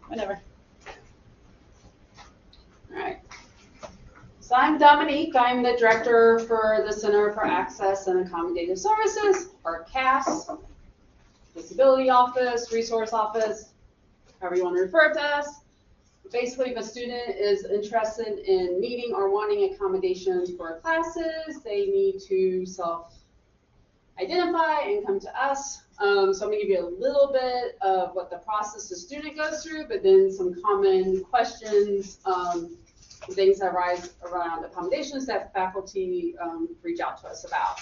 Whatever. All right. So I'm Dominique. I'm the director for the Center for Access and Accommodative Services, or CAAS, Disability Office, Resource Office, however you want to refer to us. Basically, if a student is interested in needing or wanting accommodations for classes, they need to self-identify and come to us. So I'm going to give you a little bit of what the process the student goes through, but then some common questions, things that arise around accommodations that faculty reach out to us about.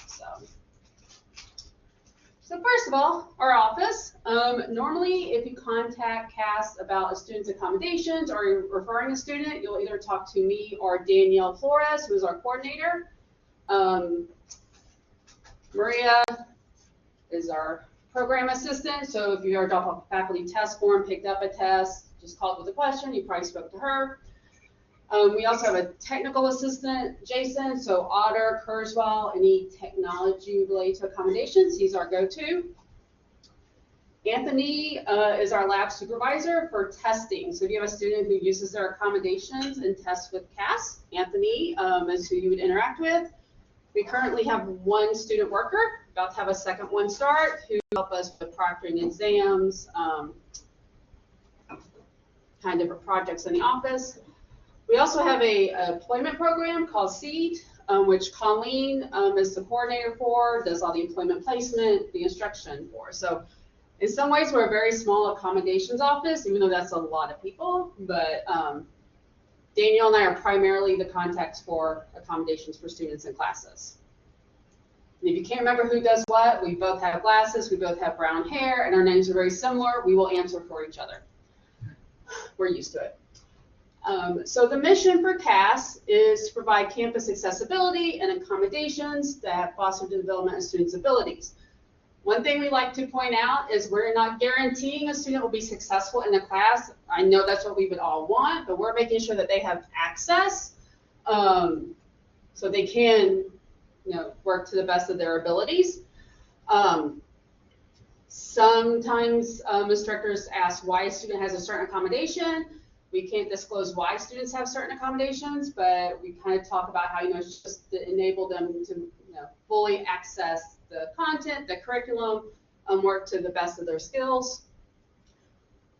So first of all, our office. Normally, if you contact CAAS about a student's accommodations or you're referring a student, you'll either talk to me or Danielle Flores, who is our coordinator. Maria is our program assistant, so if you ever drop off a faculty test form, picked up a test, just called with a question, you probably spoke to her. We also have a technical assistant, Jason, so Otter, Kurzweil, any technology related to accommodations, he's our go-to. Anthony is our lab supervisor for testing. So if you have a student who uses their accommodations and tests with CAAS, Anthony is who you would interact with. We currently have one student worker, about to have a second one start, who help us with proctoring exams, kind of projects in the office. We also have a employment program called SEED, which Colleen is the coordinator for, does all the employment placement, the instruction for. So in some ways, we're a very small accommodations office, even though that's a lot of people. But Danielle and I are primarily the contacts for accommodations for students in classes. And if you can't remember who does what, we both have glasses, we both have brown hair, and our names are very similar. We will answer for each other. We're used to it. So the mission for CAAS is to provide campus accessibility and accommodations that foster the development of students' abilities. One thing we like to point out is we're not guaranteeing a student will be successful in the class. I know that's what we would all want, but we're making sure that they have access so they can, work to the best of their abilities. Sometimes instructors ask why a student has a certain accommodation. We can't disclose why students have certain accommodations, but we kind of talk about how, it's just to enable them to, fully access the content, the curriculum, work to the best of their skills.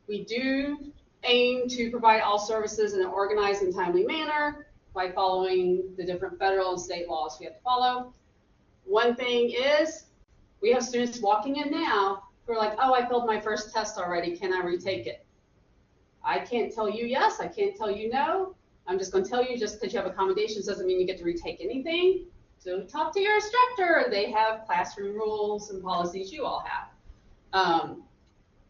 We do aim to provide all services in an organized and timely manner by following the different federal and state laws we have to follow. One thing is, we have students walking in now who are like, oh, I filled my first test already, can I retake it? I can't tell you yes, I can't tell you no. I'm just going to tell you just because you have accommodations doesn't mean you get to retake anything. So talk to your instructor. They have classroom rules and policies you all have.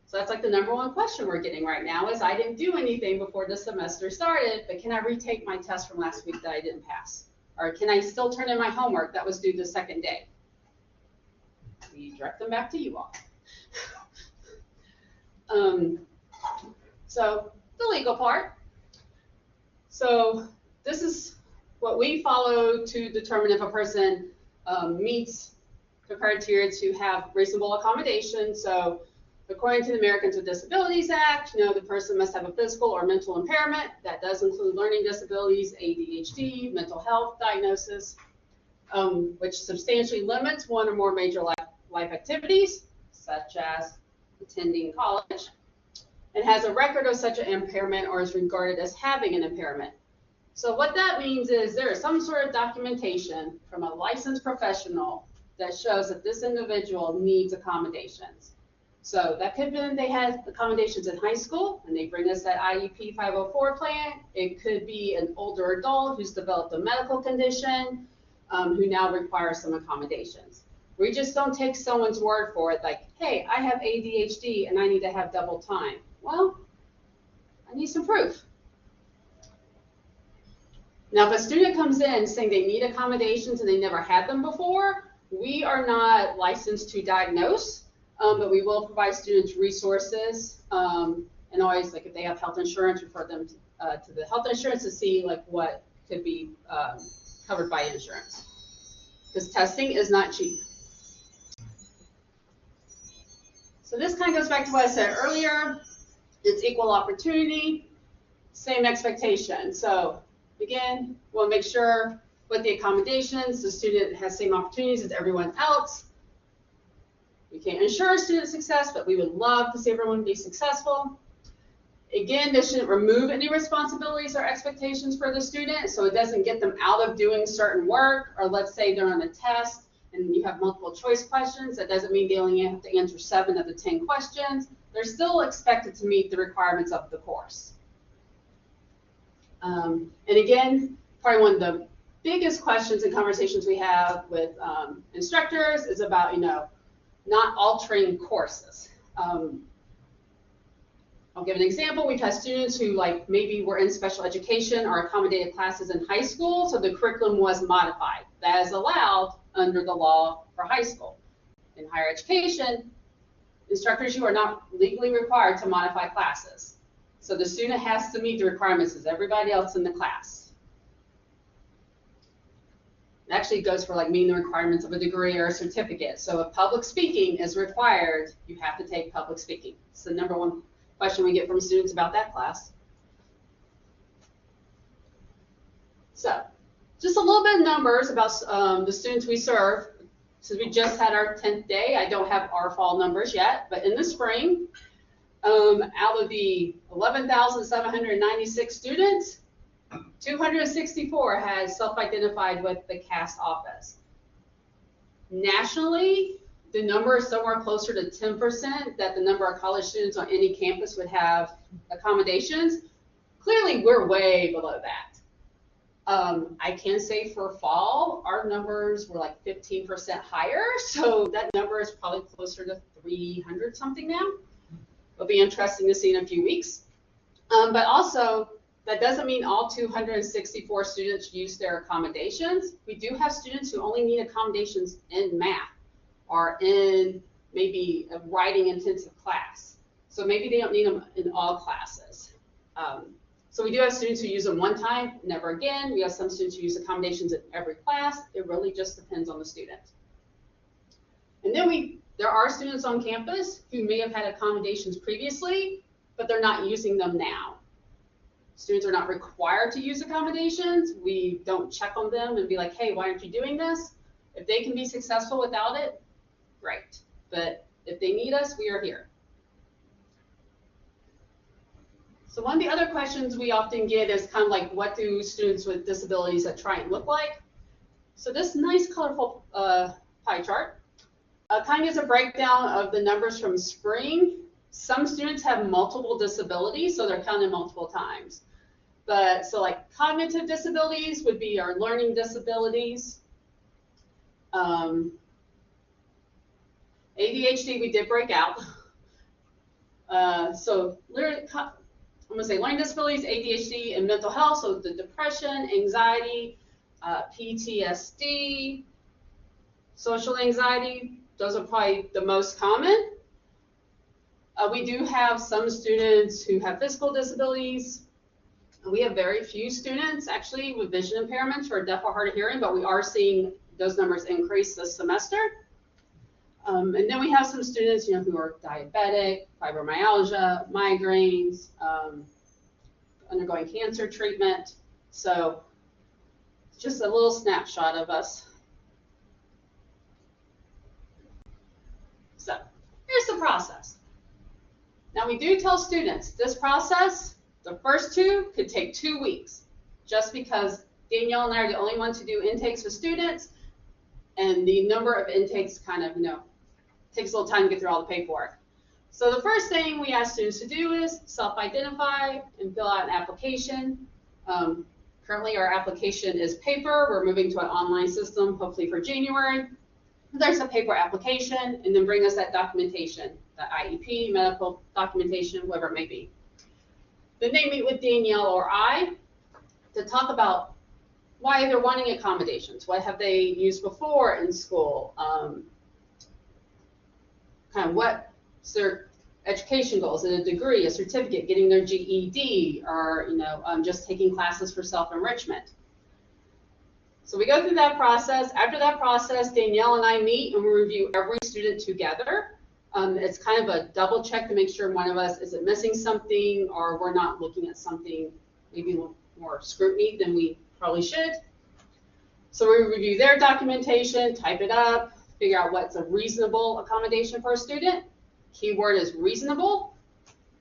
So that's like the #1 question we're getting right now is I didn't do anything before the semester started, but can I retake my test from last week that I didn't pass? Or can I still turn in my homework that was due the second day? We direct them back to you all. So the legal part. So this is what we follow to determine if a person meets the criteria to have reasonable accommodation. So according to the Americans with Disabilities Act, the person must have a physical or mental impairment. That does include learning disabilities, ADHD, mental health diagnosis, which substantially limits one or more major life activities, such as attending college, and has a record of such an impairment or is regarded as having an impairment. So what that means is there is some sort of documentation from a licensed professional that shows that this individual needs accommodations. So that could be they had accommodations in high school and they bring us that IEP 504 plan. It could be an older adult who's developed a medical condition who now requires some accommodations. We just don't take someone's word for it like, hey, I have ADHD and I need to have double time. Well, I need some proof. Now, if a student comes in saying they need accommodations and they never had them before, we are not licensed to diagnose, but we will provide students resources and always, like if they have health insurance, refer them to the health insurance to see like what could be covered by insurance. Because testing is not cheap. So this kind of goes back to what I said earlier. It's equal opportunity, same expectation. So again, we'll make sure with the accommodations, the student has same opportunities as everyone else. We can't ensure student success, but we would love to see everyone be successful. Again, this shouldn't remove any responsibilities or expectations for the student, so it doesn't get them out of doing certain work, or let's say they're on a test and you have multiple choice questions. That doesn't mean they only have to answer 7 of the 10 questions. They're still expected to meet the requirements of the course. And again, probably one of the biggest questions and conversations we have with instructors is about, not altering courses. I'll give an example. We've had students who maybe were in special education or accommodated classes in high school, so the curriculum was modified. That is allowed under the law for high school. In higher education, instructors, you are not legally required to modify classes. So the student has to meet the requirements as everybody else in the class. It actually goes for meeting the requirements of a degree or a certificate. So if public speaking is required, you have to take public speaking. It's the number one question we get from students about that class. So just a little bit of numbers about the students we serve. Since we just had our 10th day, I don't have our fall numbers yet, but in the spring, out of the 11,796 students, 264 had self-identified with the CAAS office. Nationally, the number is somewhere closer to 10% that the number of college students on any campus would have accommodations. Clearly, we're way below that. I can say for fall, our numbers were 15% higher, so that number is probably closer to 300 something now. It'll be interesting to see in a few weeks. But also, that doesn't mean all 264 students use their accommodations. We do have students who only need accommodations in math or in maybe a writing intensive class. So maybe they don't need them in all classes. So we do have students who use them one time, never again. We have some students who use accommodations in every class. It really just depends on the student. And then there are students on campus who may have had accommodations previously, but they're not using them now. Students are not required to use accommodations. We don't check on them and be like, hey, why aren't you doing this? If they can be successful without it, great. But if they need us, we are here. So one of the other questions we often get is kind of what do students with disabilities at Trident look like? So this nice colorful pie chart kind of gives a breakdown of the numbers from spring. Some students have multiple disabilities, so they're counted multiple times. But so cognitive disabilities would be our learning disabilities. ADHD we did break out. So I'm going to say learning disabilities, ADHD, and mental health, so the depression, anxiety, PTSD, social anxiety, those are probably the most common. We do have some students who have physical disabilities. We have very few students actually with vision impairments or deaf or hard of hearing, but we are seeing those numbers increase this semester. And then we have some students, who are diabetic, fibromyalgia, migraines, undergoing cancer treatment. So just a little snapshot of us. So here's the process. Now we do tell students this process, the first 2 could take 2 weeks, just because Danielle and I are the only ones who do intakes with students, and the number of intakes kind of, takes a little time to get through all the paperwork. So the first thing we ask students to do is self-identify and fill out an application. Currently our application is paper. We're moving to an online system, hopefully for January. There's a paper application, and then bring us that documentation, the IEP, medical documentation, whatever it may be. Then they meet with Danielle or I to talk about why they're wanting accommodations. What have they used before in school? Kind of what's their education goals, a degree, a certificate, getting their GED, or just taking classes for self-enrichment. So we go through that process. After that process, Danielle and I meet and we review every student together. It's kind of a double check to make sure one of us isn't missing something or we're not looking at something maybe more scrutiny than we probably should. So we review their documentation, type it up, figure out what's a reasonable accommodation for a student. Keyword is reasonable.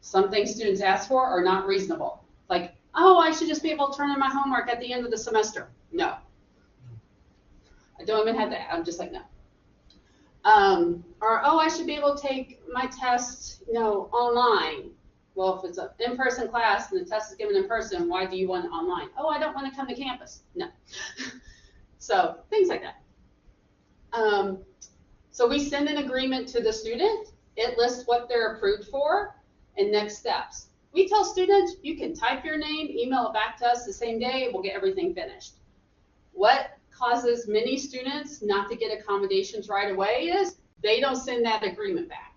Some things students ask for are not reasonable. Like, oh, I should just be able to turn in my homework at the end of the semester. No. I don't even have that. I'm just like, no. Or, oh, I should be able to take my test, online. Well, if it's an in-person class and the test is given in person, why do you want it online? Oh, I don't want to come to campus. No. So things like that. So we send an agreement to the student. It lists what they're approved for and next steps. We tell students, you can type your name, email it back to us the same day, we'll get everything finished. What causes many students not to get accommodations right away is they don't send that agreement back.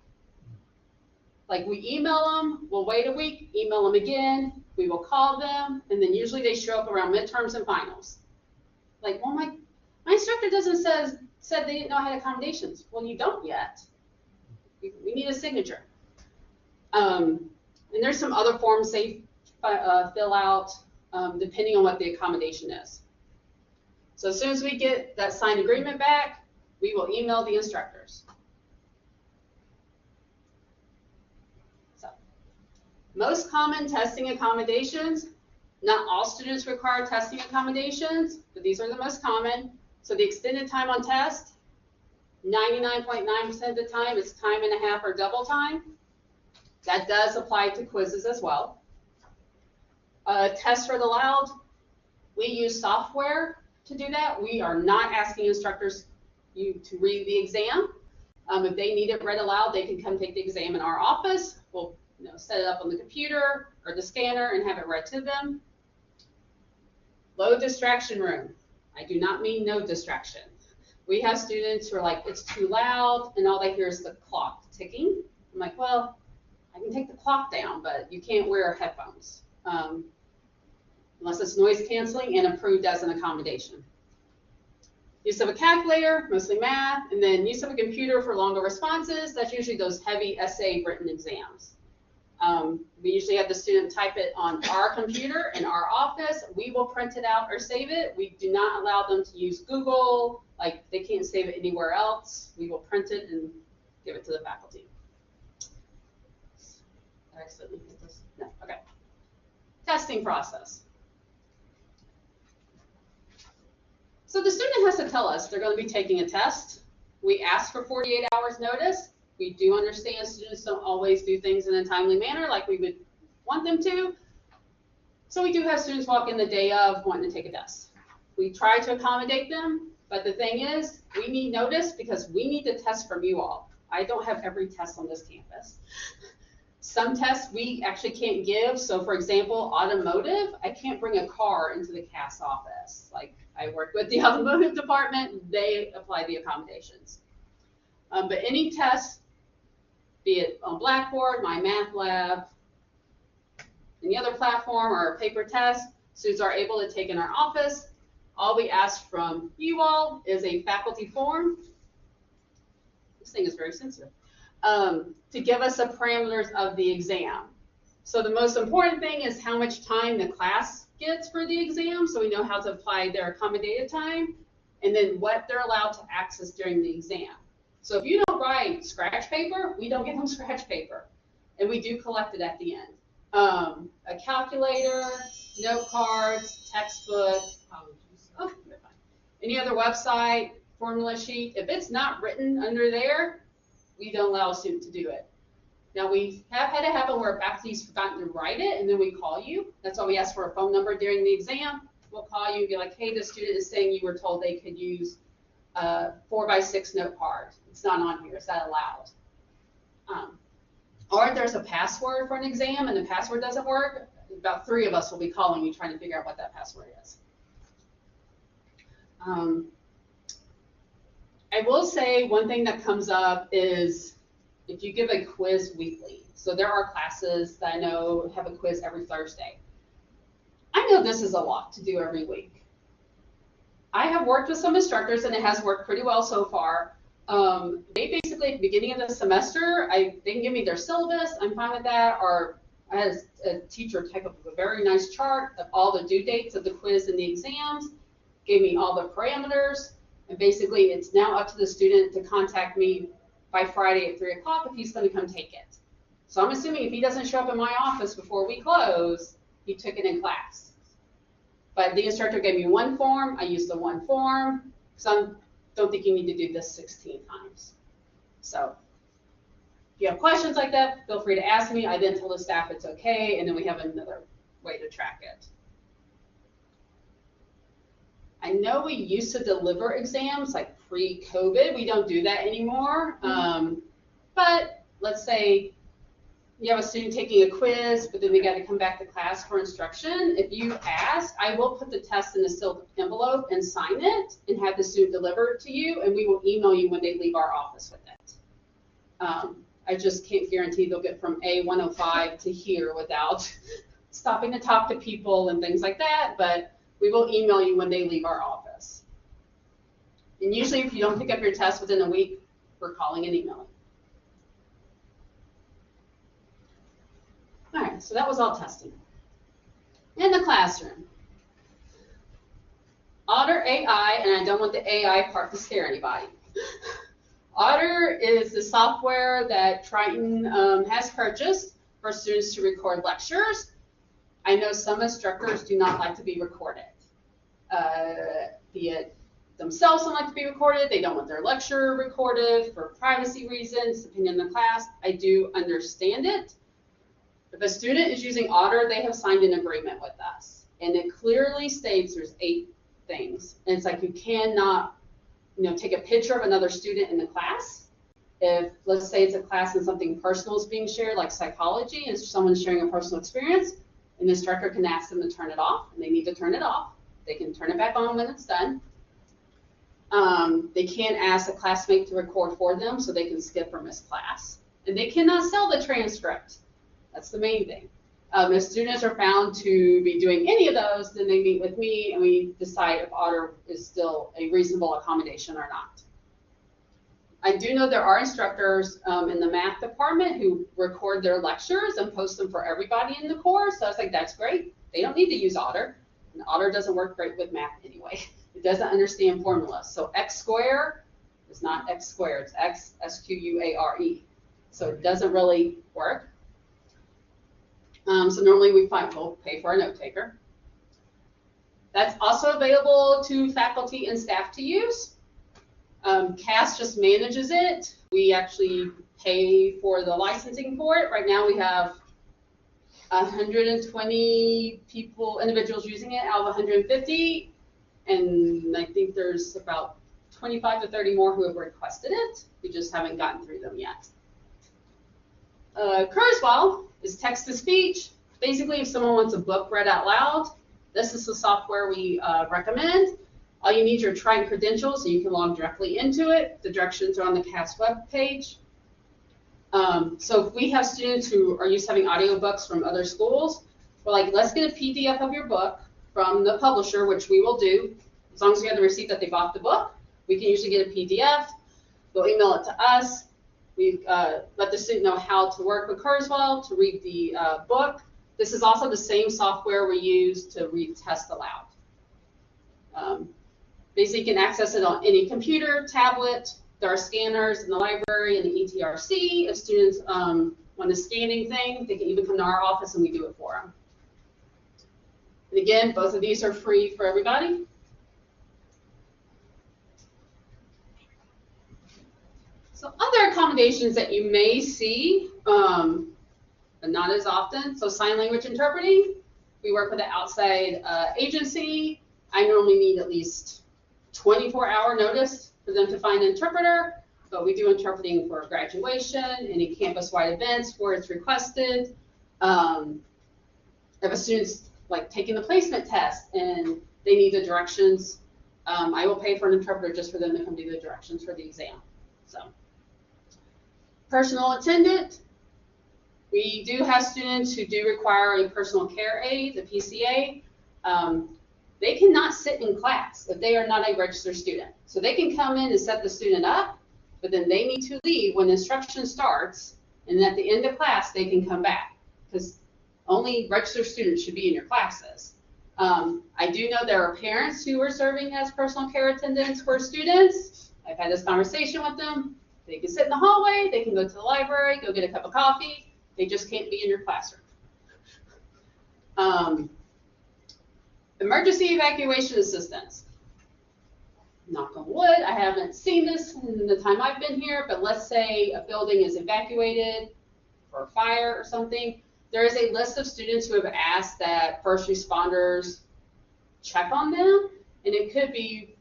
Like we email them, we'll wait a week, email them again, we will call them, and then usually they show up around midterms and finals. Like, well, my instructor said they didn't know I had accommodations. Well, you don't yet. We need a signature. And there's some other forms they fill out depending on what the accommodation is. So as soon as we get that signed agreement back, we will email the instructors. So, most common testing accommodations. Not all students require testing accommodations, but these are the most common. So the extended time on test, 99.9% of the time is time and a half or double time. That does apply to quizzes as well. Tests read aloud, we use software to do that. We are not asking instructors to read the exam. If they need it read aloud, they can come take the exam in our office. We'll set it up on the computer or the scanner and have it read to them. Low distraction room. I do not mean no distraction. We have students who are like, it's too loud, and all they hear is the clock ticking. I'm like, well, I can take the clock down, but you can't wear headphones unless it's noise canceling and approved as an accommodation. Use of a calculator, mostly math, and then use of a computer for longer responses. That's usually those heavy essay written exams. We usually have the student type it on our computer in our office. We will print it out or save it. We do not allow them to use Google. Like, they can't save it anywhere else. We will print it and give it to the faculty. Did I accidentally hit this? No, okay. Testing process. So the student has to tell us they're going to be taking a test. We ask for 48 hours notice. We do understand students don't always do things in a timely manner like we would want them to. So we do have students walk in the day of wanting to take a test. We try to accommodate them, but the thing is, we need notice because we need the test from you all. I don't have every test on this campus. Some tests we actually can't give. So for example, automotive, I can't bring a car into the CAAS office. Like, I work with the automotive department, they apply the accommodations. But any test, be it on Blackboard, my math lab, any other platform or a paper test, students are able to take in our office. All we ask from you all is a faculty form. This thing is very sensitive. To give us the parameters of the exam. So the most important thing is how much time the class gets for the exam, so we know how to apply their accommodated time, and then what they're allowed to access during the exam. So if you don't write scratch paper, we don't give them scratch paper, and we do collect it at the end. A calculator, note cards, textbook, any other website, formula sheet. If it's not written under there, we don't allow a student to do it. Now, we have had it happen where faculty's forgotten to write it, and then we call you. That's why we ask for a phone number during the exam. We'll call you and be like, hey, the student is saying you were told they could use a 4x6 note card. It's not on here. Is that allowed? Or if there's a password for an exam and the password doesn't work, about 3 of us will be calling you trying to figure out what that password is. I will say one thing that comes up is if you give a quiz weekly. So there are classes that I know have a quiz every Thursday. I know this is a lot to do every week. I have worked with some instructors and it has worked pretty well so far, They basically, at the beginning of the semester, they can give me their syllabus, I'm fine with that, or I had a teacher type up a very nice chart of all the due dates of the quiz and the exams, gave me all the parameters, and basically it's now up to the student to contact me by Friday at 3 o'clock if he's going to come take it. So I'm assuming if he doesn't show up in my office before we close, he took it in class. But the instructor gave me one form, I used the one form, so I don't think you need to do this 16 times. So if you have questions like that, feel free to ask me. I then tell the staff it's okay, and then we have another way to track it. I know we used to deliver exams like pre-COVID. We don't do that anymore. But let's say you have a student taking a quiz, but then they got to come back to class for instruction. If you ask, I will put the test in a sealed envelope and sign it and have the student deliver it to you, and we will email you when they leave our office with it. I just can't guarantee they'll get from A105 to here without stopping to talk to people and things like that, but we will email you when they leave our office. And usually if you don't pick up your test within a week, we're calling and emailing. All right, so that was all testing. In the classroom, Otter AI, and I don't want the AI part to scare anybody. Otter is the software that Triton has purchased for students to record lectures. I know some instructors do not like to be recorded. Be it themselves don't like to be recorded, they don't want their lecture recorded for privacy reasons, depending on the class. I do understand it. If a student is using Otter, they have signed an agreement with us. And it clearly states there's 8 things. And it's like you cannot, take a picture of another student in the class. If, let's say it's a class and something personal is being shared, like psychology, and someone's sharing a personal experience, an instructor can ask them to turn it off, and they need to turn it off. They can turn it back on when it's done. They can't ask a classmate to record for them so they can skip or miss class. And they cannot sell the transcript. That's the main thing. If students are found to be doing any of those, then they meet with me and we decide if Otter is still a reasonable accommodation or not. I do know there are instructors in the math department who record their lectures and post them for everybody in the course. So I was like, that's great. They don't need to use Otter. And Otter doesn't work great with math anyway. It doesn't understand formulas. So X squared is not X squared. It's X, S-Q-U-A-R-E. So it doesn't really work. So normally we'll pay for a note taker. That's also available to faculty and staff to use. CAAS just manages it. We actually pay for the licensing for it. Right now we have 120 individuals using it out of 150, and I think there's about 25 to 30 more who have requested it. We just haven't gotten through them yet. Kurzweil is text-to-speech. Basically, if someone wants a book read out loud, this is the software we recommend. All you need is your Triton credentials, so you can log directly into it. The directions are on the CAAS web page. So if we have students who are used to having audiobooks from other schools, we're like, let's get a PDF of your book from the publisher, which we will do. As long as we have the receipt that they bought the book, we can usually get a PDF. They'll email it to us. We let the student know how to work with Kurzweil to read the book. This is also the same software we use to read test aloud. Basically, you can access it on any computer, tablet. There are scanners in the library and the ETRC. If students want to scan anything, they can even come to our office and we do it for them. And again, both of these are free for everybody. So other accommodations that you may see, but not as often. So sign language interpreting. We work with an outside agency. I normally need at least 24-hour notice for them to find an interpreter, but we do interpreting for graduation, any campus-wide events where it's requested. If a student's like taking the placement test and they need the directions, I will pay for an interpreter just for them to come do the directions for the exam. So, personal attendant. We do have students who do require a personal care aide, the PCA. They cannot sit in class if they are not a registered student. So they can come in and set the student up, but then they need to leave when instruction starts, and at the end of class, they can come back, because only registered students should be in your classes. I do know there are parents who are serving as personal care attendants for students. I've had this conversation with them. They can sit in the hallway, they can go to the library, go get a cup of coffee. They just can't be in your classroom. Emergency evacuation assistance. Knock on wood, I haven't seen this in the time I've been here, but let's say a building is evacuated for a fire or something. There is a list of students who have asked that first responders check on them, and it could be,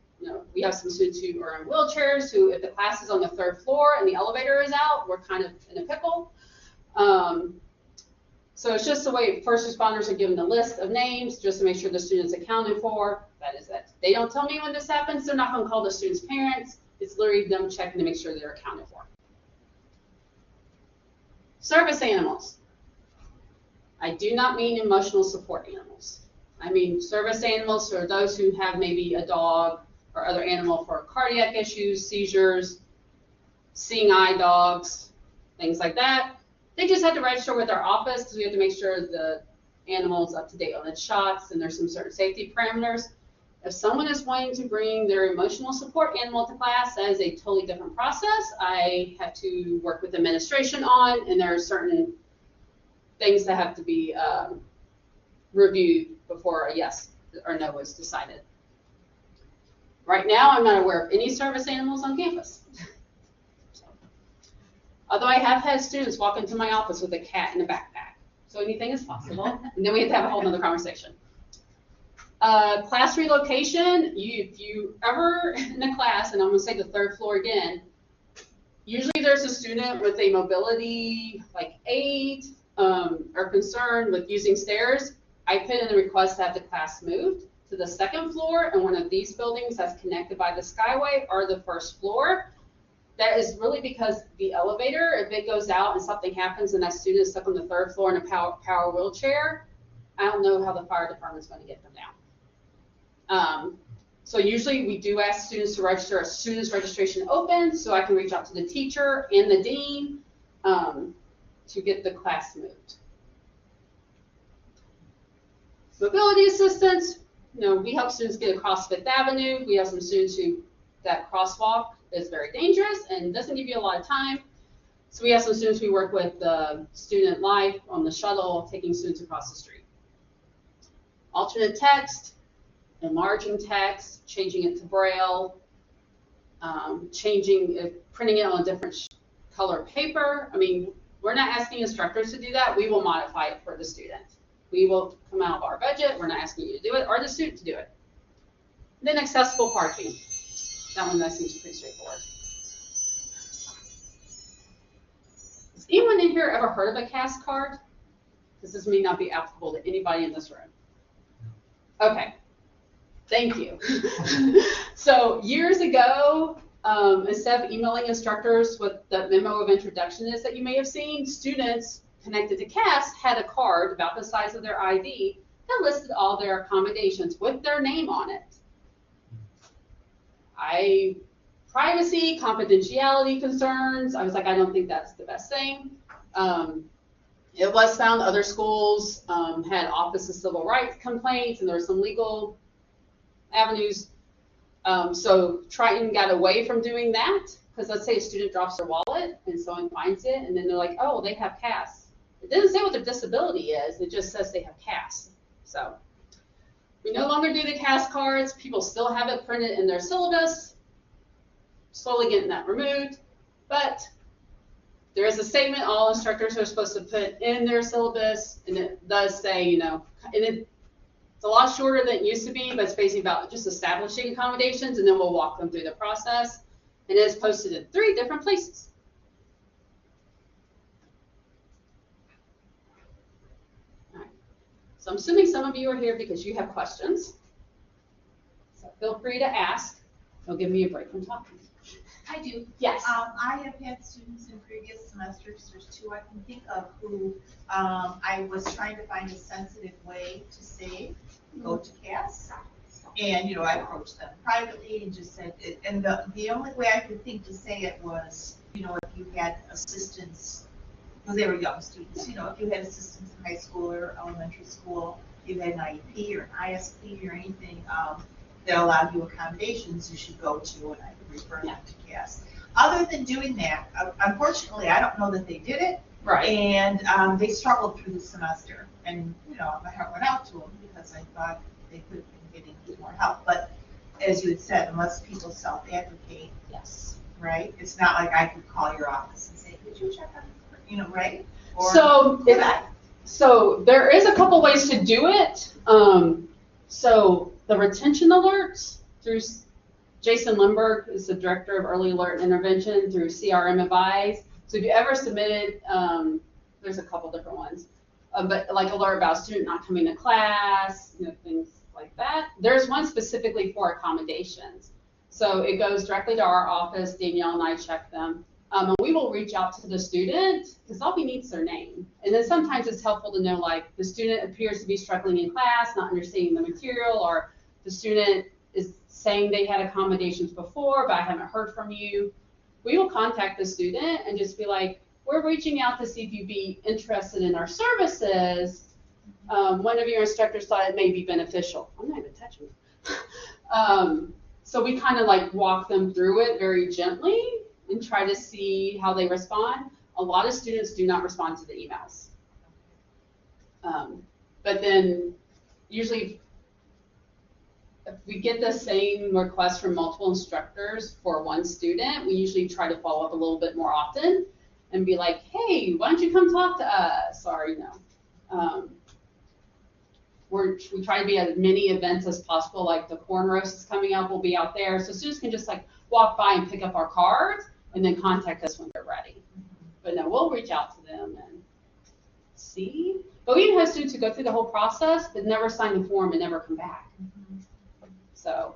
we have some students who are in wheelchairs who, if the class is on the 3rd floor and the elevator is out, we're kind of in a pickle. So it's just the way first responders are given a list of names just to make sure the student's accounted for. That is it. They don't tell me when this happens. They're not going to call the student's parents. It's literally them checking to make sure they're accounted for. Service animals. I do not mean emotional support animals. I mean service animals are those who have maybe a dog or other animal for cardiac issues, seizures, seeing eye dogs, things like that. They just have to register with our office because we have to make sure the animal's up to date on its shots, and there's some certain safety parameters. If someone is wanting to bring their emotional support animal to class, that is a totally different process. I have to work with administration on, and there are certain things that have to be reviewed before a yes or no is decided. Right now, I'm not aware of any service animals on campus. Although I have had students walk into my office with a cat in a backpack. So anything is possible. And then we have to have a whole nother conversation. Class relocation, if you ever in a class, and I'm going to say the 3rd floor again, usually there's a student with a mobility aid or concern with using stairs. I put in a request to have the class moved to the 2nd floor in one of these buildings that's connected by the Skyway or the 1st floor. That is really because the elevator, if it goes out and something happens and that student is stuck on the 3rd floor in a power wheelchair, I don't know how the fire department's going to get them down. So usually we do ask students to register as soon as registration opens, so I can reach out to the teacher and the dean to get the class moved. Mobility assistance, we help students get across 5th Avenue. We have some students who that crosswalk is very dangerous and doesn't give you a lot of time. So we have some students we work with Student Life on the shuttle, taking students across the street. Alternate text, enlarging text, changing it to Braille, printing it on a different color paper. I mean, we're not asking instructors to do that. We will modify it for the student. We will come out of our budget. We're not asking you to do it or the student to do it. And then accessible parking. That one seems pretty straightforward. Has anyone in here ever heard of a CAAS card? Because this may not be applicable to anybody in this room. Okay, thank you. So years ago, instead of emailing instructors what the memo of introduction is that you may have seen, students connected to CAAS had a card about the size of their ID that listed all their accommodations with their name on it. Privacy, confidentiality concerns, I was like, I don't think that's the best thing. It was found other schools had Office of Civil Rights complaints, and there were some legal avenues. So Triton got away from doing that, because let's say a student drops their wallet and someone finds it, and then they're like, oh, they have CAAS. It doesn't say what their disability is, it just says they have CAAS. So we no longer do the CAAS cards. People still have it printed in their syllabus. Slowly getting that removed. But there is a statement all instructors are supposed to put in their syllabus, and it does say, and it's a lot shorter than it used to be, but it's basically about just establishing accommodations, and then we'll walk them through the process. And it is posted in 3 different places. So I'm assuming some of you are here because you have questions. So feel free to ask. It'll give me a break from talking. I do. Yes. I have had students in previous semesters, there's 2 I can think of, who I was trying to find a sensitive way to say, go to CAAS. And, you know, I approached them privately and just said, and the only way I could think to say it was, you know, if you had assistants, because they were young students, you know, if you had assistants in high school or elementary school, you had an IEP or an ISP or anything that allowed you accommodations, you should go to, and I could refer them to CAAS. Other than doing that, unfortunately, I don't know that they did it. Right. And they struggled through the semester. And, you know, my heart went out to them because I thought they could have been getting more help. But as you had said, unless people self-advocate, Yes. right? It's not like I could call your office and say, could you check on this, you know, right? Or so there is a couple ways to do it. So the retention alerts through Jason Lindbergh is the director of early alert and intervention through CRM Advise. So if you ever submitted, there's a couple different ones, but like alert about a student not coming to class, you know, things like that. There's one specifically for accommodations. So it goes directly to our office. Danielle and I check them. And we will reach out to the student because all we need is their name. And then sometimes it's helpful to know, like, the student appears to be struggling in class, not understanding the material, or the student is saying they had accommodations before, but I haven't heard from you. We will contact the student and just be like, we're reaching out to see if you'd be interested in our services. One of your instructors thought it may be beneficial. I'm not even touching it. So we kind of like walk them through it very gently and try to see how they respond. A lot of students do not respond to the emails. But then usually if we get the same request from multiple instructors for one student, we usually try to follow up a little bit more often and be like, hey, why don't you come talk to us? Or, you know, we try to be at as many events as possible, like the corn roast is coming up, we'll be out there. So students can just like walk by and pick up our cards and then contact us when they're ready. But no, we'll reach out to them and see. But we even have students who go through the whole process but never sign the form and never come back. So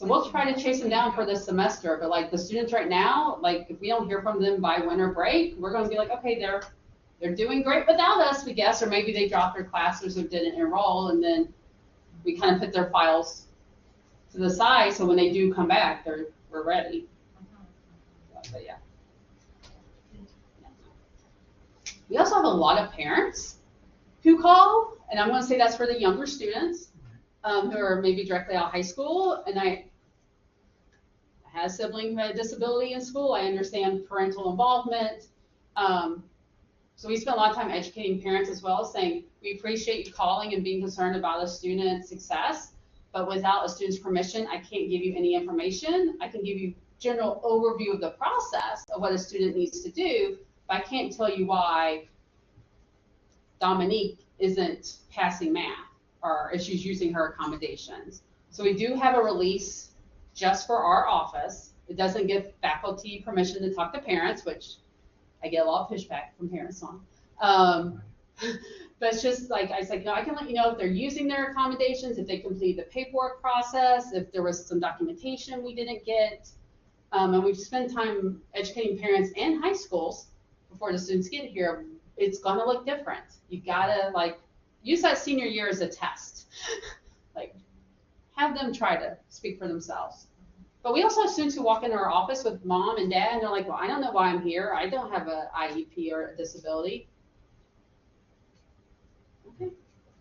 we'll try to chase them down for this semester. But like the students right now, like if we don't hear from them by winter break, we're going to be like, okay, they're doing great without us, we guess, or maybe they dropped their classes or didn't enroll, and then we kind of put their files to the side so when they do come back, we're ready. But yeah. We also have a lot of parents who call, and I'm going to say that's for the younger students who are maybe directly out of high school. And I had a sibling who had a disability in school. I understand parental involvement. So we spend a lot of time educating parents as well, saying we appreciate you calling and being concerned about a student's success, but without a student's permission, I can't give you any information. I can give you general overview of the process of what a student needs to do, but I can't tell you why Dominique isn't passing math or if she's using her accommodations. So we do have a release just for our office. It doesn't give faculty permission to talk to parents, which I get a lot of pushback from parents on. But it's just like, I said, I can let you know if they're using their accommodations, if they complete the paperwork process, if there was some documentation we didn't get. And we've spent time educating parents and high schools before the students get here. It's gonna look different. You gotta like use that senior year as a test. Like have them try to speak for themselves. But we also have students who walk into our office with mom and dad and they're like, well, I don't know why I'm here. I don't have an IEP or a disability. Okay,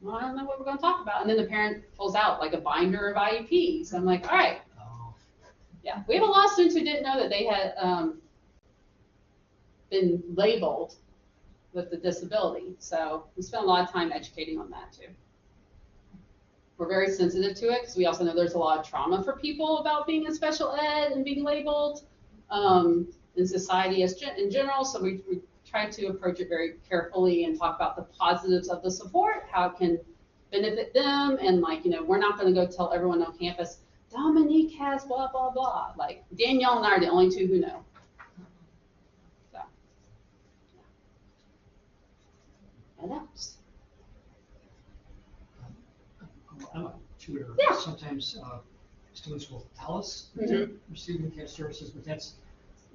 well, I don't know what we're gonna talk about. And then the parent pulls out like a binder of IEPs. I'm like, all right. Yeah, we have a lot of students who didn't know that they had been labeled with the disability. So we spent a lot of time educating on that too. We're very sensitive to it because we also know there's a lot of trauma for people about being in special ed and being labeled in society in general. So we try to approach it very carefully and talk about the positives of the support, how it can benefit them. And like, you know, we're not going to go tell everyone on campus, Dominique has blah, blah, blah. Like Danielle and I are the only two who know. So, yeah. What else? I'm a tutor. Yeah. Sometimes students will tell us that they're receiving CAAS services, but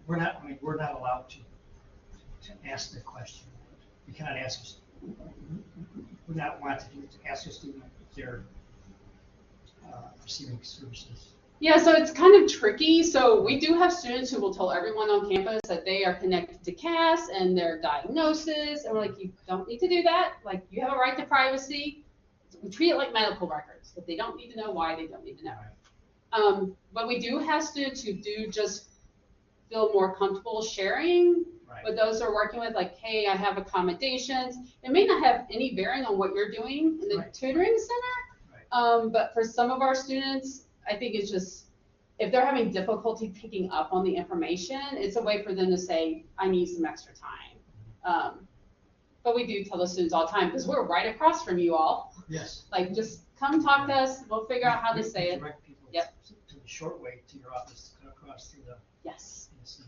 we're not allowed to ask the question. We cannot ask us. We're not wanted to ask a student if they're receiving services? Yeah, so it's kind of tricky. So we do have students who will tell everyone on campus that they are connected to CAAS and their diagnosis, and we're like, you don't need to do that. Like, you have a right to privacy. We treat it like medical records. If they don't need to know why, they don't need to know. But we do have students who do just feel more comfortable sharing with those they're working with, like, hey, I have accommodations. It may not have any bearing on what you're doing in the tutoring center, but for some of our students, I think it's just, if they're having difficulty picking up on the information, it's a way for them to say, I need some extra time. But we do tell the students all the time, because we're right across from you all. Yes. Like, just come talk to us, we'll figure out how to say it. Direct people to the short way to your office to cut across through the. Yes. Yes.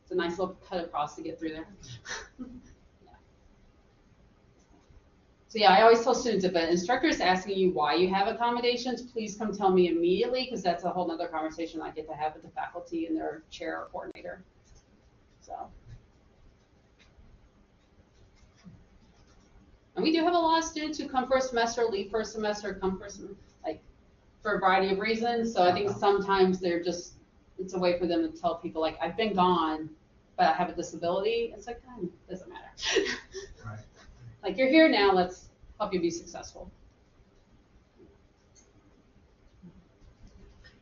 It's a nice little cut across to get through there. So yeah, I always tell students, if an instructor is asking you why you have accommodations, please come tell me immediately, because that's a whole nother conversation I get to have with the faculty and their chair or coordinator. So. And we do have a lot of students who come for a semester, leave for a semester, come for some, like, for a variety of reasons. So I think sometimes they're just, it's a way for them to tell people, like, I've been gone, but I have a disability. It's like, doesn't matter. Right. Like, you're here now, let's help you be successful.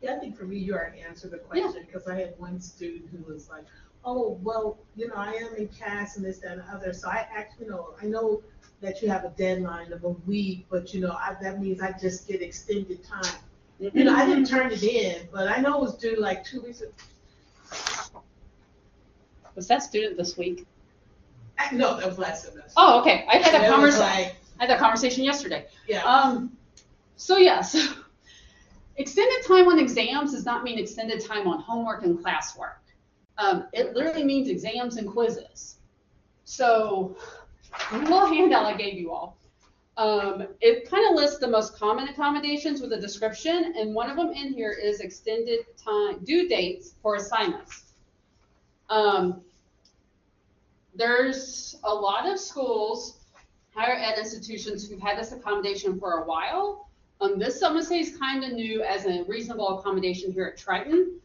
Yeah, I think for me, you already answered the question, because I had one student who was like, oh, well, I am in CAAS and this, that, and the other. So I actually, I know that you have a deadline of a week, but, that means I just get extended time. I didn't turn it in, but I know it was due like 2 weeks ago. Was that student this week? No, that was last semester. Oh, okay. I had a conversation. I had that conversation yesterday. Yeah. So extended time on exams does not mean extended time on homework and classwork. It literally means exams and quizzes. So the little handout I gave you all, it kind of lists the most common accommodations with a description, and one of them in here is extended time due dates for assignments. There's a lot of schools, higher ed institutions, who've had this accommodation for a while. This, I'm going to say, is kind of new as a reasonable accommodation here at Triton.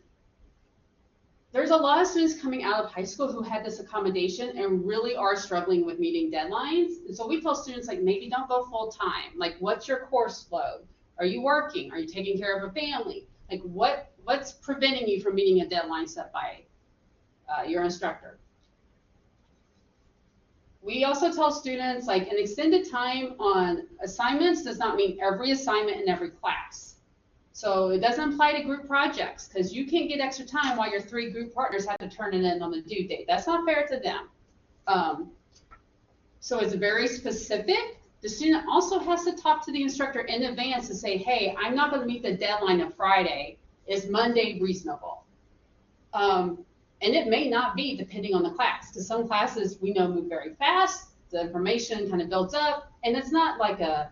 There's a lot of students coming out of high school who had this accommodation and really are struggling with meeting deadlines. And so we tell students, like, maybe don't go full time. Like, what's your course load? Are you working? Are you taking care of a family? Like, what's preventing you from meeting a deadline set by your instructor? We also tell students, like, an extended time on assignments does not mean every assignment in every class. So it doesn't apply to group projects, because you can't get extra time while your 3 group partners have to turn it in on the due date. That's not fair to them. So it's very specific. The student also has to talk to the instructor in advance to say, hey, I'm not going to meet the deadline of Friday. Is Monday reasonable? And it may not be, depending on the class, because some classes we know move very fast, the information kind of builds up, and it's not like I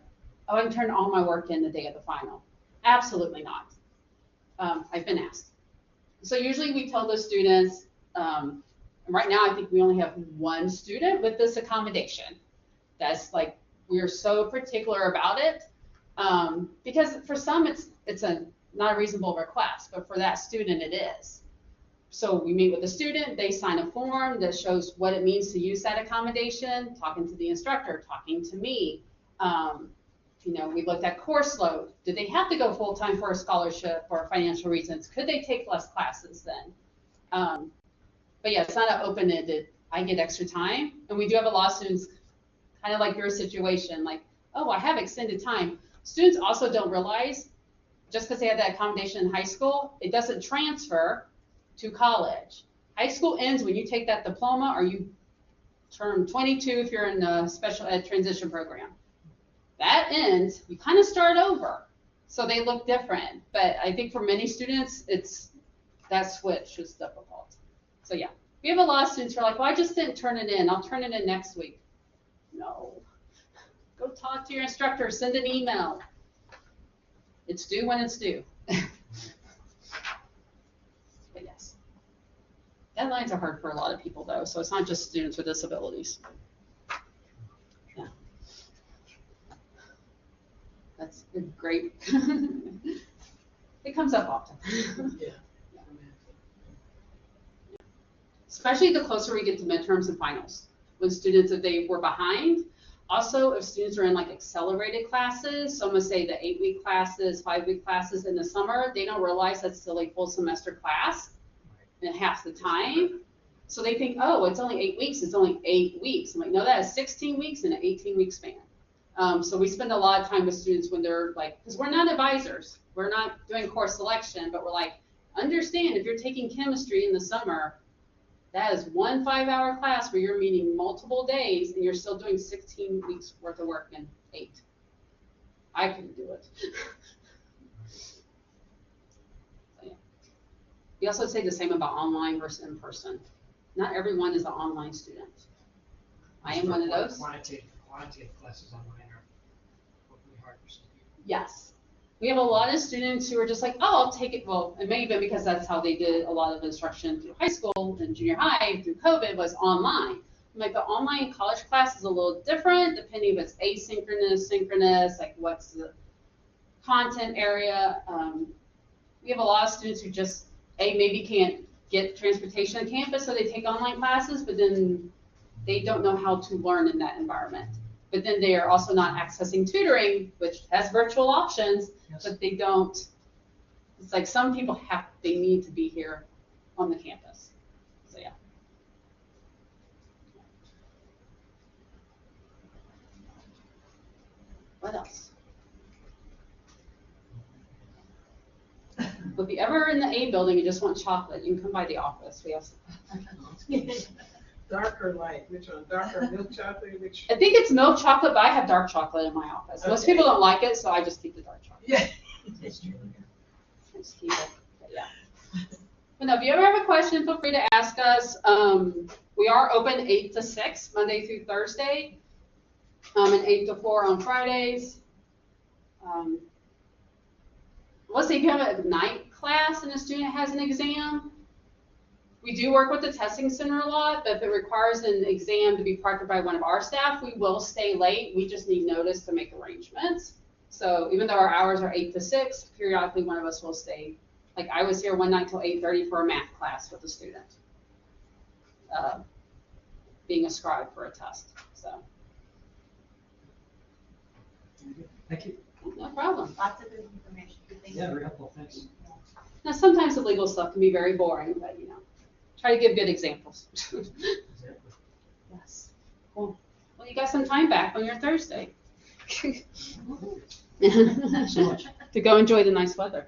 can turn all my work in the day of the final. Absolutely not. I've been asked. So usually we tell the students, right now I think we only have 1 student with this accommodation. That's like, we're so particular about it, because for some it's not a reasonable request, but for that student it is. So we meet with the student, they sign a form that shows what it means to use that accommodation, talking to the instructor, talking to me. We looked at course load. Did they have to go full-time for a scholarship or financial reasons? Could they take less classes then? But yeah, it's not an open-ended, I get extra time. And we do have a lot of students, kind of like your situation, like, oh, I have extended time. Students also don't realize, just because they have that accommodation in high school, it doesn't transfer to college. High school ends when you take that diploma, or you turn 22 if you're in a special ed transition program. That ends, you kind of start over. So they look different. But I think for many students, that switch is difficult. So yeah, we have a lot of students who are like, well, I just didn't turn it in. I'll turn it in next week. No. Go talk to your instructor, send an email. It's due when it's due. But yes. Deadlines are hard for a lot of people though, so it's not just students with disabilities. Yeah. That's great. It comes up often. Yeah. Especially the closer we get to midterms and finals, when students, if they were behind. Also, if students are in like accelerated classes, so I'm gonna say the 8-week classes, 5-week classes in the summer, they don't realize that's still a full semester class and half the time. So they think, oh, it's only 8 weeks, it's only 8 weeks. I'm like, no, that is 16 weeks in an 18-week span. So we spend a lot of time with students when they're like, because we're not advisors, we're not doing course selection, but we're like, understand if you're taking chemistry in the summer, that is one 5-hour class where you're meeting multiple days and you're still doing 16 weeks worth of work in 8. I couldn't do it. So, yeah. We also say the same about online versus in person. Not everyone is an online student. I am one of those. Quantitative classes online are hopefully hard for some people. Yes. We have a lot of students who are just like, oh, I'll take it. Well, it may have been because that's how they did a lot of instruction through high school and junior high through COVID was online. I'm like, the online college class is a little different depending if it's asynchronous, synchronous, like what's the content area. We have a lot of students who just, maybe can't get transportation on campus, so they take online classes, but then they don't know how to learn in that environment. But then they are also not accessing tutoring, which has virtual options, Yes. but they don't. It's like some people they need to be here on the campus. So yeah. What else? If you're ever in the A building, you just want chocolate, you can come by the office. We have Dark or light? Which one? Dark or milk chocolate? Which? I think it's milk chocolate, but I have dark chocolate in my office. Most Okay. people don't like it, so I just keep the dark chocolate. Yeah. That's true. Just keep it. But yeah. But no, if you ever have a question, feel free to ask us. We are open 8 to 6, Monday through Thursday, and 8 to 4 on Fridays. Let's say if you have a night class and a student has an exam, we do work with the testing center a lot, but if it requires an exam to be proctored by one of our staff, we will stay late. We just need notice to make arrangements. So even though our hours are 8 to 6, periodically one of us will stay. Like I was here one night till 8:30 for a math class with a student, being a scribe for a test. So. Thank you. No problem. Lots of good information. Good things. Yeah, very helpful, thanks. Now sometimes the legal stuff can be very boring, but you know, try to give good examples. Exactly. Yes. Cool. Well, you got some time back on your Thursday. So much. To go enjoy the nice weather.